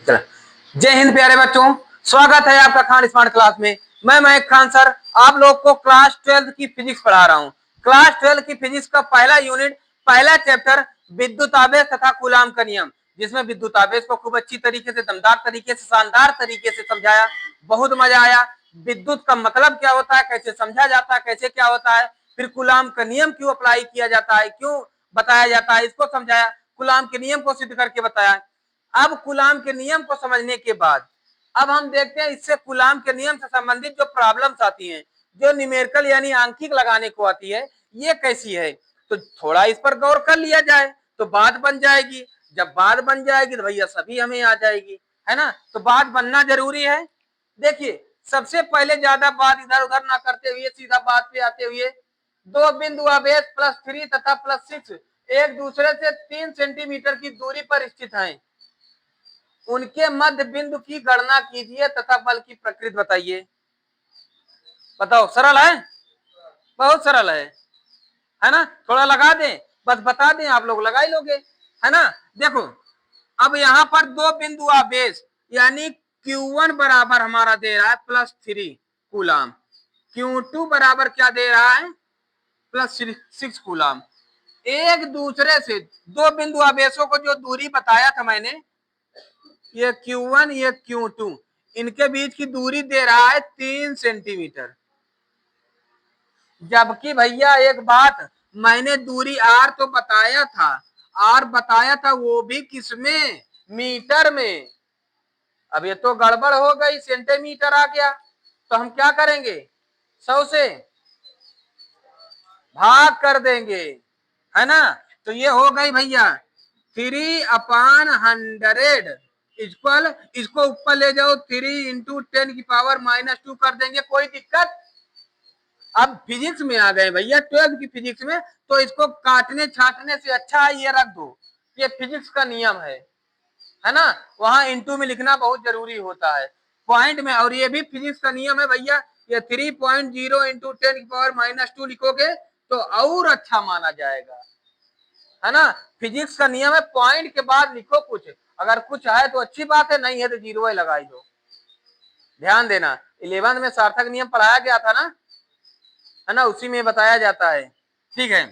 चलो, जय हिंद प्यारे बच्चों, स्वागत है आपका खान स्मार्ट क्लास में। मैं महेक खान सर आप लोग को क्लास 12 की फिजिक्स पढ़ा रहा हूँ। क्लास 12 की फिजिक्स का पहला यूनिट, पहला चैप्टर विद्युत आवेश तथा कूलाम का नियम, जिसमें विद्युत आवेश को खूब अच्छी तरीके से, दमदार तरीके से, शानदार तरीके से समझाया। बहुत मजा आया। विद्युत का मतलब क्या होता है, कैसे समझा जाता है, कैसे क्या होता है, फिर कूलाम का नियम क्यों अप्लाई किया जाता है, क्यों बताया जाता है, इसको समझाया। कूलाम के नियम को सिद्ध करके बताया। अब कूलाम के नियम को समझने के बाद अब हम देखते हैं इससे कूलाम के नियम से संबंधित जो प्रॉब्लम्स आती हैं, जो न्यूमेरिकल यानी आंकिक लगाने को आती है, ये कैसी है। तो थोड़ा इस पर गौर कर लिया जाए तो बात बन जाएगी। जब बात बन जाएगी तो भैया सभी हमें आ जाएगी, है ना। तो बात बनना जरूरी है। देखिए, सबसे पहले ज्यादा बात इधर उधर ना करते हुए सीधा बात पे आते हुए, दो बिंदु आवेश +3 तथा +6 एक दूसरे से 3 सेंटीमीटर की दूरी पर स्थित हैं। उनके मध्य बिंदु की गणना कीजिए तथा बल की प्रकृति बताइए। बताओ, सरल है, बहुत सरल है ना। थोड़ा लगा दें, बस बता दें, आप लोग लगा ही लोगे, है ना। देखो, अब यहाँ पर दो बिंदु आवेश यानी Q1 बराबर हमारा दे रहा है +3 कूलाम, Q2 बराबर क्या दे रहा है +6 कूलाम। एक दूसरे से दो बिंदु आवेशों को जो दूरी बताया था मैंने, ये Q1 ये Q2, इनके बीच की दूरी दे रहा है 3 सेंटीमीटर। जबकि भैया एक बात, मैंने दूरी R तो बताया था, R बताया था वो भी किसमें, मीटर में। अब ये तो गड़बड़ हो गई, सेंटीमीटर आ गया, तो हम क्या करेंगे, 100 से भाग कर देंगे, है ना। तो ये हो गई भैया 3/100 इक्वल, इसको ऊपर ले जाओ 3 × 10⁻⁻² कर देंगे, कोई दिक्कत। अब फिजिक्स में आ गए भैया, 12 की फिजिक्स में, तो इसको काटने छाटने से अच्छा है ये रख दो, ये फिजिक्स का नियम है ना। वहां इंटू में लिखना बहुत जरूरी होता है पॉइंट में, और ये भी फिजिक्स का नियम है भैया। ये 3.0 × 10⁻² लिखोगे तो और अच्छा माना जाएगा, है ना। फिजिक्स का नियम है, पॉइंट के बाद लिखो कुछ, अगर कुछ है तो अच्छी बात है, नहीं है तो जीरो ही लगाई दो। ध्यान देना, 11th में सार्थक नियम पढ़ाया गया था ना, है ना, उसी में बताया जाता है। ठीक है,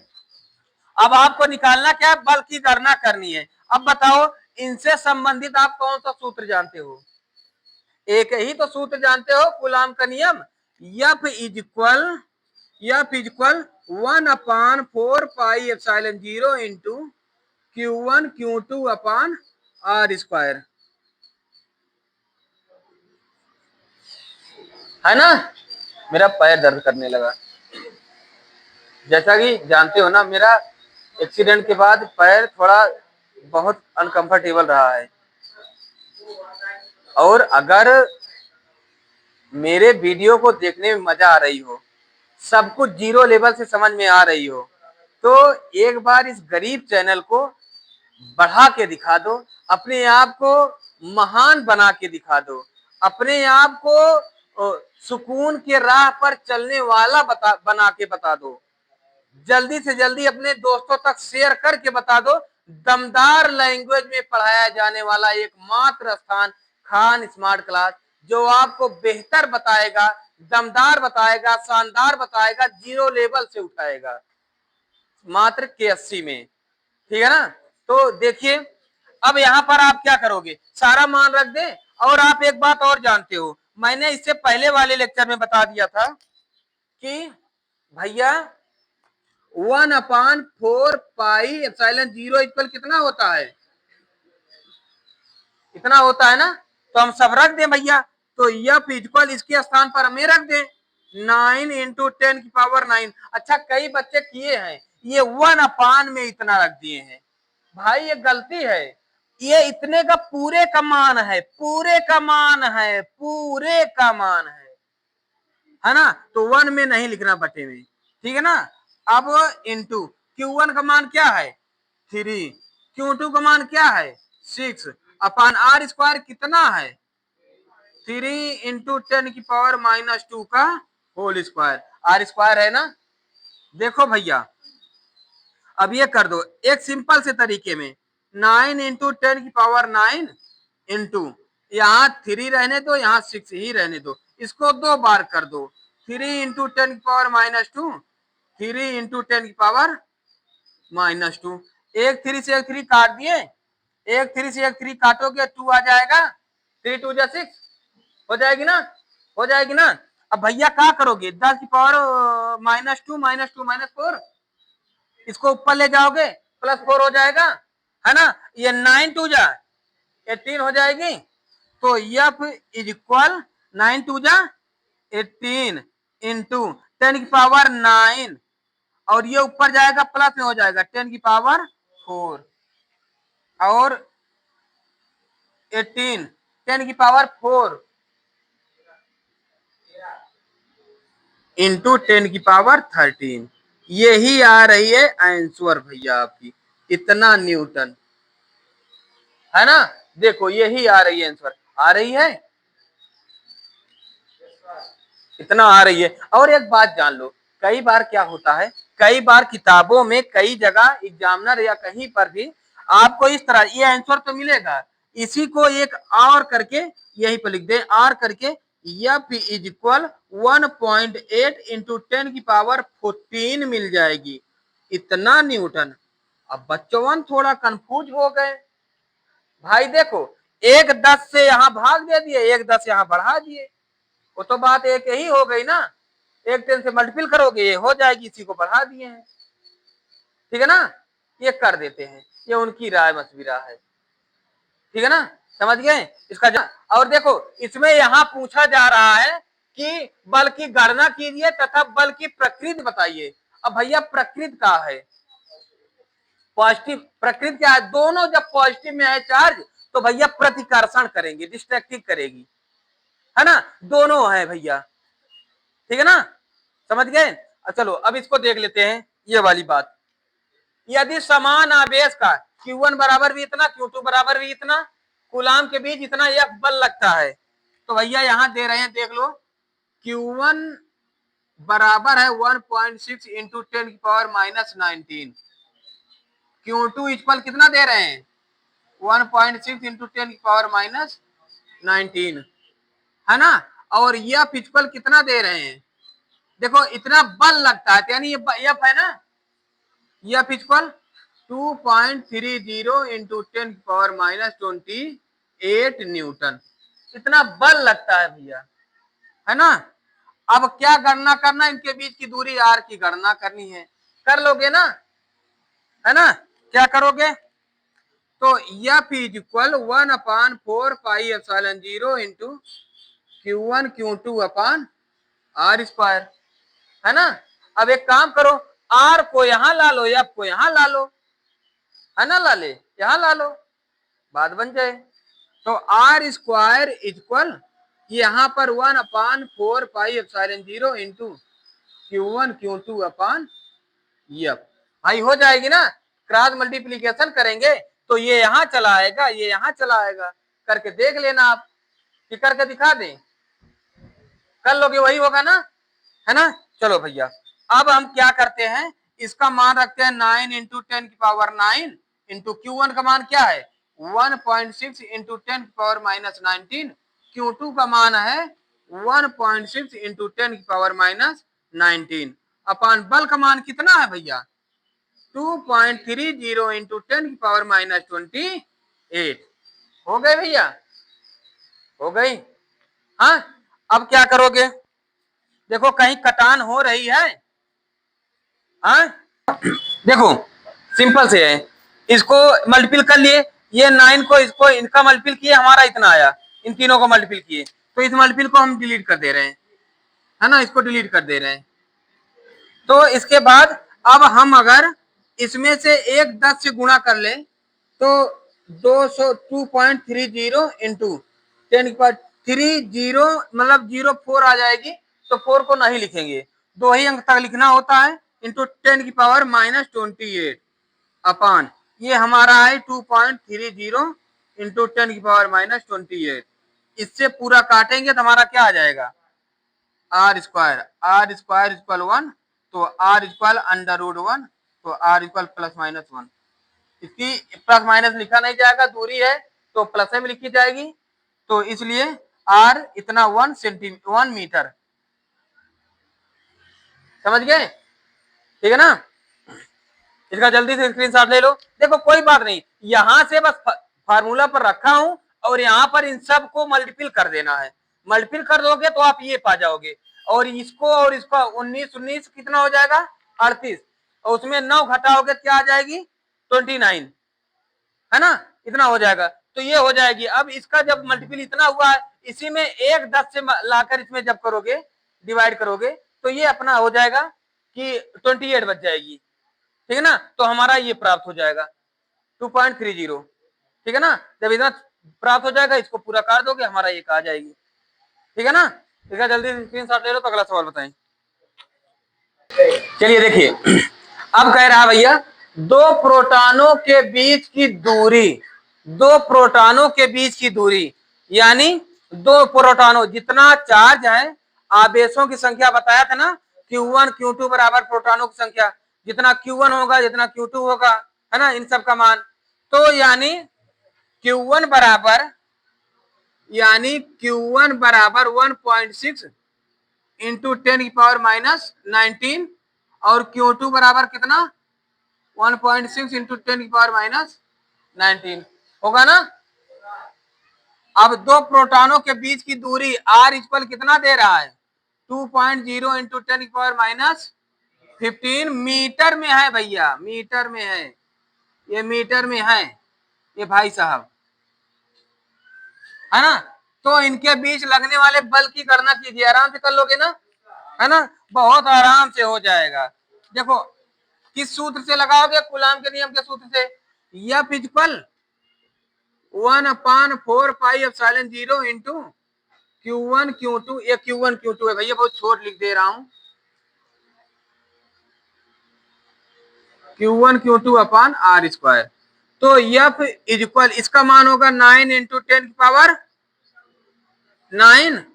अब आपको निकालना क्या है, बल की गणना करनी है। अब बताओ, इनसे संबंधित आप कौन सा सूत्र जानते हो, एक ही तो सूत्र जानते हो, कूलाम का नियम। F equal 1/4πε0 into Q1 Q2/R², है ना। मेरा पैर दर्द करने लगा, जैसा कि जानते हो ना, मेरा एक्सीडेंट के बाद पैर थोड़ा बहुत अनकंफर्टेबल रहा है। और अगर मेरे वीडियो को देखने में मजा आ रही हो, सब कुछ जीरो लेवल से समझ में आ रही हो, तो एक बार इस गरीब चैनल को बढ़ा के दिखा दो, अपने आप को महान बना के दिखा दो, अपने आप को सुकून के राह पर चलने वाला बना के बता दो। जल्दी से जल्दी अपने दोस्तों तक शेयर करके बता दो। दमदार लैंग्वेज में पढ़ाया जाने वाला एकमात्र स्थान खान स्मार्ट क्लास, जो आपको बेहतर बताएगा, दमदार बताएगा, शानदार बताएगा, जीरो लेवल से उठाएगा, मात्र K80 में। ठीक है ना। तो देखिए, अब यहाँ पर आप क्या करोगे, सारा मान रख दे। और आप एक बात और जानते हो, मैंने इससे पहले वाले लेक्चर में बता दिया था कि भैया 1/4πε0 इक्वल कितना होता है, इतना होता है ना। तो हम सब रख दें भैया, तो F इक्वल इसके स्थान पर हमें रख दें 9 × 10⁹। अच्छा, कई बच्चे किए हैं, ये 1 में इतना रख दिए हैं। भाई ये गलती है, ये इतने का पूरे का मान है, पूरे का मान है, पूरे का मान है ना। तो 1 में नहीं लिखना बटे में, ठीक है ना। अब इंटू Q1 का मान क्या है 3, Q2 का मान क्या है 6 अपान R² कितना है 3 × 10⁻² का होल स्क्वायर, R² है ना। देखो भैया, अब ये कर दो एक सिंपल से तरीके में, 9 × 10⁹ इंटू यहाँ 3 रहने दो, यहाँ 6 ही रहने दो, इसको 2 बार कर दो। 3 इंटू 10 की पावर -2, 3 इंटू 10 की पावर -2। एक 3 से एक 3 काट दिए, एक 3 से एक 3 काटोगे 2 आ जाएगा, 3 2 जा 6 हो जाएगी ना, हो जाएगी ना। अब भैया क्या करोगे, 10 की पावर -2 -4, इसको ऊपर ले जाओगे +4 हो जाएगा, है ना। ये 9 2 जा 18 हो जाएगी। तो F इज इक्वल 9 2 जा 18 इंटू 10 की पावर 9, और ये ऊपर जाएगा प्लस में हो जाएगा 10 की पावर 4, और 18 10 की पावर 4 इंटू 10 की पावर 13। यही आ रही है आंसर भैया आपकी, इतना न्यूटन, है ना। देखो यही आ रही है आंसर, आ रही है, इतना आ रही है। और एक बात जान लो, कई बार क्या होता है, कई बार किताबों में कई जगह एग्जामिनर या कहीं पर भी आपको इस तरह ये आंसर तो मिलेगा, इसी को एक और करके यही पर लिख दे, आर करके F इज इक्वल 1.8 इंटू 10 की पावर 14 मिल जाएगी, इतना न्यूटन। अब बच्चों थोड़ा कंफ्यूज हो गए भाई, देखो एक 10 से यहाँ भाग दे दिए, एक 10 यहाँ बढ़ा दिए, वो तो बात एक ही हो गई ना। एक 10 से मल्टीपल करोगे ये हो जाएगी, इसी को बढ़ा दिए हैं, ठीक है ना, ये कर देते हैं, ये उनकी राय मशविरा है, ठीक है ना, समझ गए इसका। और देखो इसमें यहाँ पूछा जा रहा है कि बल की गणना कीजिए तथा बल की प्रकृति बताइए। अब भैया प्रकृति क्या है, पॉजिटिव प्रकृति क्या है, दोनों जब पॉजिटिव में है चार्ज तो भैया प्रतिकर्षण करेंगे, डिस्ट्रैक्टिव करेगी, है ना, दोनों है भैया, ठीक है ना, समझ गए। चलो अब इसको देख लेते हैं, ये वाली बात, यदि समान आवेश का Q1 बराबर भी इतना, Q2 बराबर भी इतना, कूलाम के बीच इतना F बल लगता है, तो भैया यहां दे रहे हैं, देख लो Q1 बराबर है 1.6 इंटू 10 की पावर -19, Q2 इस पल कितना दे रहे हैं 1.6 इंटू 10 की पावर -19, है ना। और F इस पल कितना दे रहे हैं, देखो इतना बल लगता है, यानी ये F है ना, F इक्वल 2.30 इंटू 10 की पावर -28 न्यूटन, इतना बल लगता है भैया, है ना। अब क्या गणना करना, इनके बीच की दूरी r की गणना करनी है, कर लोगे ना, है ना, क्या करोगे, तो F is equal 1/4 pi epsilon 0 into Q1 Q2 upon r square, है ना। अब एक काम करो, r को यहां ला लो, F को यहां ला लो, है ना, ला ले यहां ला लो, बात बन जाए। तो r स्क्वायर इक्वल यहाँ पर 1/4 pi epsilon 0 into Q1 Q2 अपान F, भाई हो जाएगी ना, क्रॉस मल्टीप्लीकेशन करेंगे तो ये यहाँ चला आएगा, ये यहाँ चला आएगा, करके देख लेना आप, कि करके दिखा दें, कर लोगे वही होगा ना, है ना। चलो भैया अब हम क्या करते हैं, इसका मान रखते हैं 9 इंटू 10 की पावर 9 इंटू Q1 का मान क्या है 1.6 इंटू 10 की पावर -19, Q2 का मान है 1.6 इंटू 10 की पावर -19, अपान बल का मान कितना है भैया 2.30 इंटू 10 की पावर -28, हो गए भैया, हो गई। हाँ अब क्या करोगे, देखो कहीं कटान हो रही है, हाँ देखो सिंपल से है, इसको मल्टीपल कर लिए, ये 9 को इसको इनका मल्टीपल किए, हमारा इतना आया, इन तीनों को मल्टीपल किए, तो इस मल्टीपल को हम डिलीट कर दे रहे हैं, है ना, इसको डिलीट कर दे रहे हैं। तो इसके बाद अब हम अगर इसमें से एक 10 से गुणा कर ले तो 2.30 इंटू 10 की पावर 30 मतलब 04 आ जाएगी, तो 4 को नहीं लिखेंगे, 2 ही अंक तक लिखना होता है, इंटू 10 की पावर -28 अपान ये हमारा है 2.30 इंटू 10 की पावर -28, इससे पूरा काटेंगे तो हमारा क्या आ जाएगा r स्क्वायर इक्वल 1, तो r इक्वल √1, तो r इक्वल +-1, इसकी प्लस माइनस लिखा नहीं जाएगा, दूरी है तो प्लस में लिखी जाएगी, तो इसलिए आर इतना 1 मीटर, समझ गए? ठीक है ना? इसका जल्दी से स्क्रीनशॉट ले लो। देखो कोई बात नहीं, यहां से बस फार्मूला पर रखा हूं और यहां पर इन सब को मल्टीपल कर देना है। मल्टीपल कर दोगे तो आप ये पा जाओगे, और इसको 19 कितना हो जाएगा? 38, और उसमें 9 घटाओगे क्या आ जाएगी? 29, है ना? इतना हो जाएगा, तो ये हो जाएगी। अब इसका जब मल्टीपल इतना हुआ है, इसी में एक 10 से लाकर इसमें जब करोगे, डिवाइड करोगे, तो ये अपना हो जाएगा कि 28 बच जाएगी। ठीक है ना? तो हमारा ये प्राप्त हो जाएगा 2.30। ठीक है ना? जब इतना प्राप्त हो जाएगा, इसको पूरा काट दोगे, हमारा ये आ जाएगी। ठीक है ना? इसका जल्दी स्क्रीनशॉट ले लो, तो अगला सवाल बताएं। चलिए देखिए, अब कह रहा भैया दो प्रोटॉनों के बीच की दूरी, दो प्रोटॉनों के बीच की दूरी, यानी दो प्रोटॉनों, जितना चार्ज है, आवेशों की संख्या बताया था ना, Q1 Q2 बराबर प्रोटॉनों की संख्या, जितना Q1 होगा जितना Q2 होगा, है ना, इन सब का मान। तो यानी Q1 बराबर 1.6 इंटू 10⁻⁻19, और Q2 बराबर कितना? 1.6 इंटू 10⁻⁻19 होगा ना? अब दो प्रोटॉनों के बीच की दूरी r इक्वल कितना दे रहा है? 2.0 इंटू 10⁻15 मीटर में है भैया, मीटर में है, ये मीटर में है ये भाई साहब, है ना? तो इनके बीच लगने वाले बल की गणना कीजिए, आराम से कर लोगे ना, है ना? बहुत आराम से हो जाएगा। देखो किस सूत्र से लगाओगे? कूलाम के नियम के सूत्र से। F equal 1/4πε0 into Q1 Q2, ये Q1 Q2 है भैया, बहुत छोट लिख दे रहा हूं, Q1 Q2 upon R square. तो F इक्वल, इसका मान होगा 9 इंटू 10⁻9,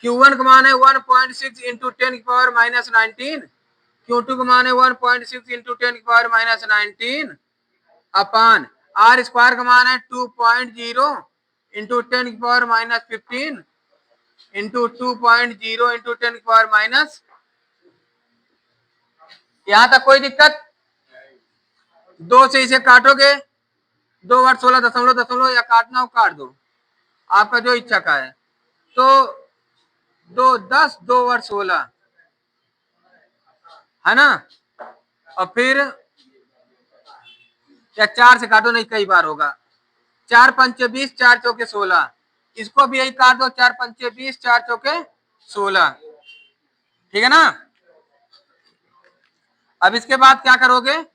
Q1 का मान है 1.6 इंटू 10⁻⁻19, Q2 का मान है 1.6 इंटू 10⁻⁻19 अपॉन R स्क्वायर का मान है 2.0 इंटू 10⁻⁻15 इंटू 2.0 इंटू 10⁻⁻। यहां तक कोई दिक्कत? 2 से इसे काटोगे, 2 × 16 या काटना हो काट दो, आपका जो इच्छा का है। तो 2 × 10 2 × 16, है ना? और फिर या 4 से काटो, नहीं कई बार होगा, 4 × 5 = 20, 4 × 4 = 16, इसको भी यही काट दो, 4 × 5 = 20, 4 × 4 = 16। ठीक है ना? अब इसके बाद क्या करोगे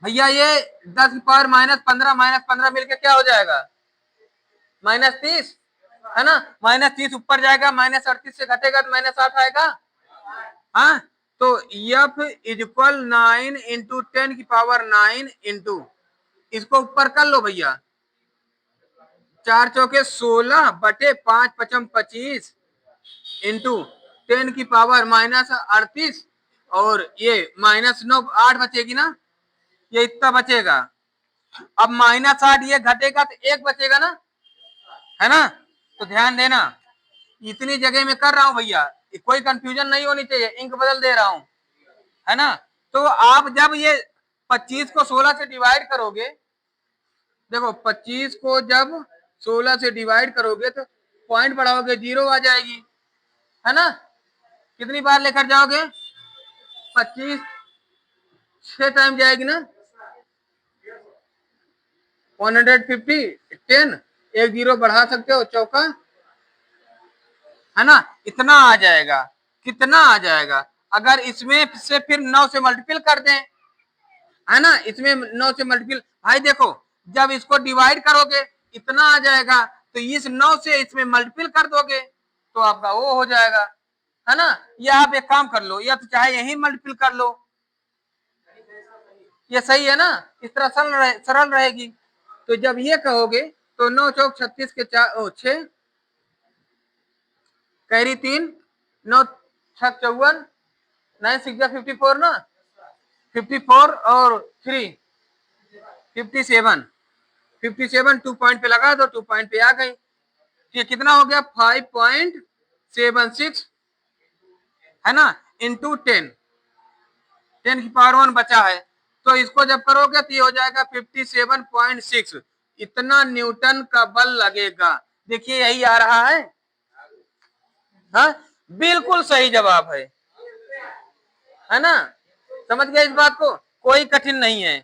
भैया? ये 10⁻⁻15 मिलके क्या हो जाएगा? -30, है ना? -30 ऊपर जाएगा, -38 से घटेगा तो -8 आएगा। हाँ, तो F इक्वल 9 इंटू 10⁹ इंटू, इसको ऊपर कर लो भैया, 4 × 4 = 16 बटे 5 × 5 = 25 इंटू 10⁻⁻38, और ये -9 8 बचेगी ना, ये इतना बचेगा। अब -8 ये घटेगा तो 1 बचेगा ना, है ना? तो ध्यान देना, इतनी जगह में कर रहा हूं भैया, कोई कंफ्यूजन नहीं होनी चाहिए, इंक बदल दे रहा हूं, है ना? तो आप जब ये 25 को 16 से डिवाइड करोगे, देखो 25 को जब 16 से डिवाइड करोगे तो पॉइंट बढ़ाओगे, 0 आ जाएगी, है ना? कितनी बार लेकर जाओगे? 25 6 टाइम जाएगी ना, 150 10, एक 0 बढ़ा सकते हो, चौका, है ना? इतना आ जाएगा। कितना आ जाएगा? अगर इसमें से फिर 9 से मल्टीपल कर दें, है ना, इसमें 9 से मल्टीपल, भाई देखो जब इसको डिवाइड करोगे इतना आ जाएगा, तो इस 9 से इसमें मल्टीपल कर दोगे तो आपका वो हो जाएगा, है ना? या आप एक काम कर लो, या तो चाहे यही मल्टीपल कर लो, ये सही है ना? इस तरह सरल रहेगी। तो जब ये कहोगे तो 9 × 4 = 36 के 4 6 कैरी 3, 9 × 6 = 54, 9 × 6 = 54 ना, 54 और 3 57, 57 2 पॉइंट पे लगा दो, 2 पॉइंट पे आ गई, ये कितना हो गया 5.76 है ना, इंटू 10, 10 की पावर 1 बचा है, तो इसको जब करोगे तो ये हो जाएगा 57.6, इतना न्यूटन का बल लगेगा। देखिए यही आ रहा है, हाँ बिल्कुल सही जवाब है ना, समझ गए इस बात को, कोई कठिन नहीं है,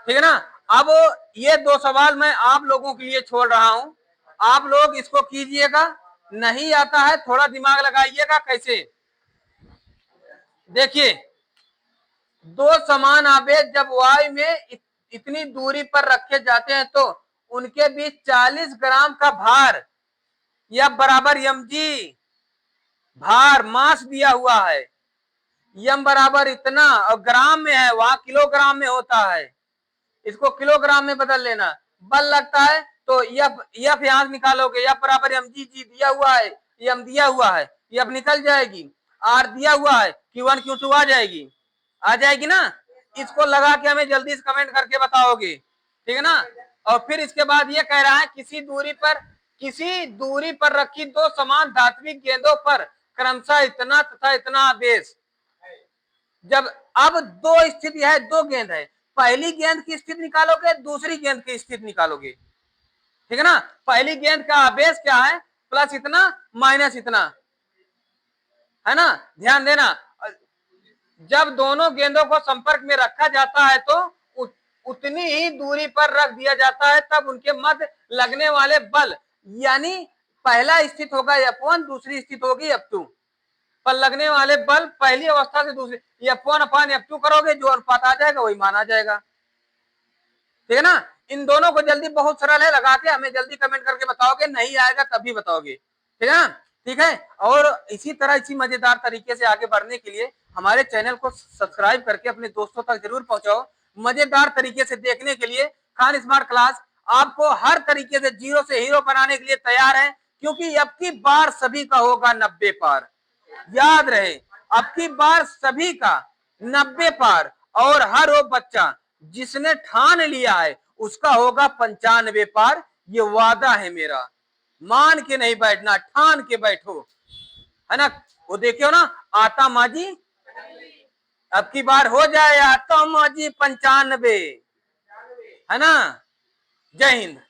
ठीक है ना। अब ये दो सवाल मैं आप लोगों के लिए छोड़ रहा हूं, आप लोग इसको कीजिएगा, नहीं आता है थोड़ा दिमाग लगाइएगा। कैसे, देखिए दो समान आवेश जब वायु में इतनी दूरी पर रखे जाते हैं तो उनके बीच 40 ग्राम का भार या बराबर mg भार मास दिया हुआ है, यम बराबर इतना, और ग्राम में है, वहां किलोग्राम में होता है, इसको किलोग्राम में बदल लेना। बल लगता है तो यफ यहां से निकालोगे, यफ बराबर mg जी दिया हुआ है, यम दिया हुआ है, यफ निकल जाएगी, आर दिया हुआ है, Q1 Q2 आ जाएगी ना। इसको लगा के हमें जल्दी से कमेंट करके बताओगे, ठीक है ना। और फिर इसके बाद ये कह रहा है किसी दूरी पर रखी दो समान धात्विक गेंदों पर क्रमशः इतना तथा इतना आवेश। जब अब दो स्थिति है, दो गेंद है, पहली गेंद की स्थिति निकालोगे, दूसरी गेंद की स्थिति निकालोगे, ठीक है ना। पहली गेंद का आवेश क्या है, प्लस इतना माइनस इतना, है ना। ध्यान देना, जब दोनों गेंदों को संपर्क में रखा जाता है तो उतनी ही दूरी पर रख दिया जाता है, तब उनके मध्य लगने वाले बल, यानी पहला स्थित होगा F1, दूसरी स्थित होगी F2, पर लगने वाले बल पहली अवस्था से दूसरी F1 अपान F2 करोगे, जो अनुपात आ जाएगा वही माना जाएगा, ठीक है ना। इन दोनों को जल्दी, बहुत सरल है, लगा के हमें जल्दी कमेंट करके बताओगे, नहीं आएगा तभी बताओगे, ठीक है ना, ठीक है। और इसी तरह इसी मजेदार तरीके से आगे बढ़ने के लिए हमारे चैनल को सब्सक्राइब करके अपने दोस्तों तक जरूर पहुंचाओ। मजेदार तरीके से देखने के लिए खान स्मार्ट क्लास आपको हर तरीके से जीरो से हीरो बनाने के लिए तैयार है, क्योंकि अब की बार सभी का होगा 90 पार, याद रहे, अब की बार सभी का 90 पार, और हर वो बच्चा जिसने ठान लिया है उसका होगा 95 पार, ये वादा है मेरा, मान के नहीं बैठना, ठान के बैठो, है ना। वो देखियो ना, आता माजी अब की बार हो जाए आता माजी 95, है ना। जय हिंद।